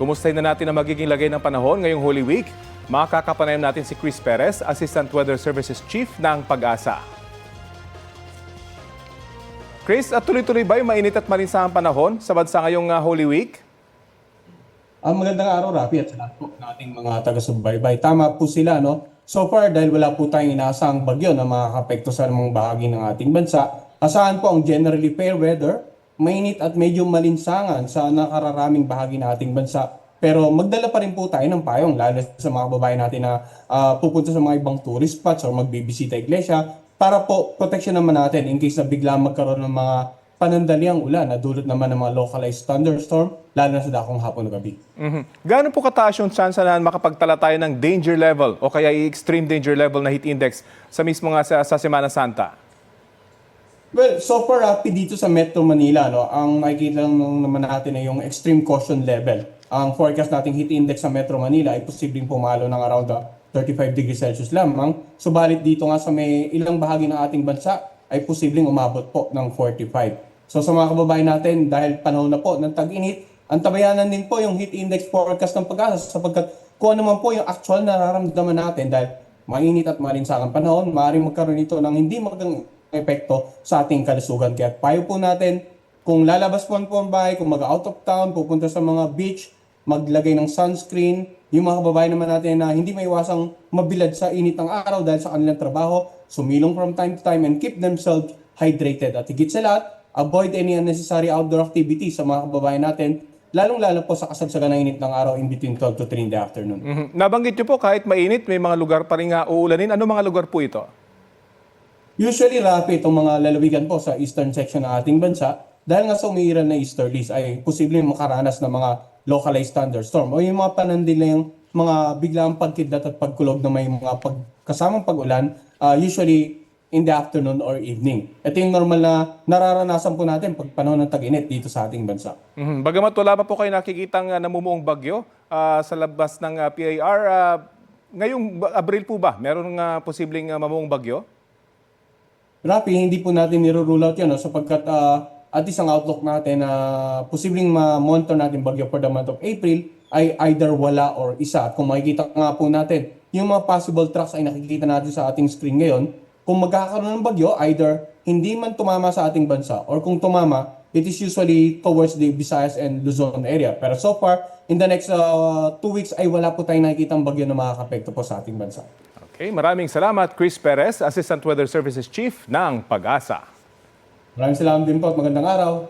Kumustahin na natin ang magiging lagay ng panahon ngayong Holy Week. Makakapanayam natin si Chris Perez, Assistant Weather Services Chief ng Pag-asa. Chris, at tuloy-tuloy ba yung mainit at malinsahang panahon sa bansa ngayong Holy Week? Magandang araw, Rafi, at sa lahat po ng ating mga taga-subaybay. Tama po sila, no? So far, dahil wala po tayong inaasahang bagyo na makakapekto sa mga bahagi ng ating bansa, asahan po ang generally fair weather, mainit at medyo malinsangan sa nakararaming bahagi ng ating bansa. Pero magdala pa rin po tayo ng payong, lalo sa mga babae natin na pupunta sa mga ibang tourist spots o magbibisita iglesia, para po protection naman natin in case na bigla magkaroon ng mga panandaliang ulan na dulot naman ng mga localized thunderstorm, lalo na sa dakong hapon o gabi. Gaano po kataas yung chance na makapagtala tayo ng danger level o kaya extreme danger level na heat index sa mismo nga sa Semana Santa? Well, so far, Rafi, dito sa Metro Manila, no, ang makikita lang naman natin ay yung extreme caution level. Ang forecast nating heat index sa Metro Manila ay posibleng pumalo ng around 35 degrees Celsius lamang. Subalit dito nga sa may ilang bahagi ng ating bansa ay posibleng umabot po ng 45. So sa mga kababayan natin, dahil panahon na po ng tag-init, antabayanan din po yung heat index forecast ng Pag-asa sapagkat kung ano man po yung actual na nararamdaman natin dahil mainit at malinsangang panahon, maaaring magkaroon ito ng hindi magandang epekto sa ating kalusugan. Kaya payo po natin, kung lalabas po ang bahay, kung mag-out of town, pupunta sa mga beach, maglagay ng sunscreen, yung mga kababayan naman natin na hindi maiwasang mabilad sa init ng araw dahil sa kanilang trabaho, sumilong from time to time and keep themselves hydrated. At higit sa lahat, avoid any unnecessary outdoor activities sa mga kababayan natin, lalong-lalo po sa kasagsagan ng init ng araw in between 12 to 3 in the afternoon. Nabanggit niyo po kahit mainit, may mga lugar pa rin uulanin. Ano mga lugar po ito? Usually, Rafi, itong mga lalawigan po sa eastern section ng ating bansa, dahil nga sa umiiral na easterlies ay posibleng makaranas ng mga localized thunderstorm o yung mga panandilang mga biglang pagkidlat at pagkulog na may mga kasamang pag-ulan, usually in the afternoon or evening. Ito yung normal na nararanasan po natin pag panahon ng tag-init dito sa ating bansa. Bagamat wala pa po kayo nakikitang namumuong bagyo sa labas ng PAR, ngayong Abril po ba, meron posibleng mamuong bagyo? Rafi, hindi po natin niro-rule out yun sapagkat at least ang outlook natin na posibleng ma-monitor natin bagyo for the month of April ay either wala or isa. At kung makikita nga po natin, yung mga possible tracks ay nakikita natin sa ating screen ngayon, kung magkakaroon ng bagyo, either hindi man tumama sa ating bansa or kung tumama, it is usually towards the Visayas and Luzon area. Pero so far, in the next 2 weeks ay wala po tayong nakikitang bagyo na makakapekto po sa ating bansa. Okay, maraming salamat Chris Perez, Assistant Weather Services Chief ng Pag-asa. Maraming salamat din po at magandang araw.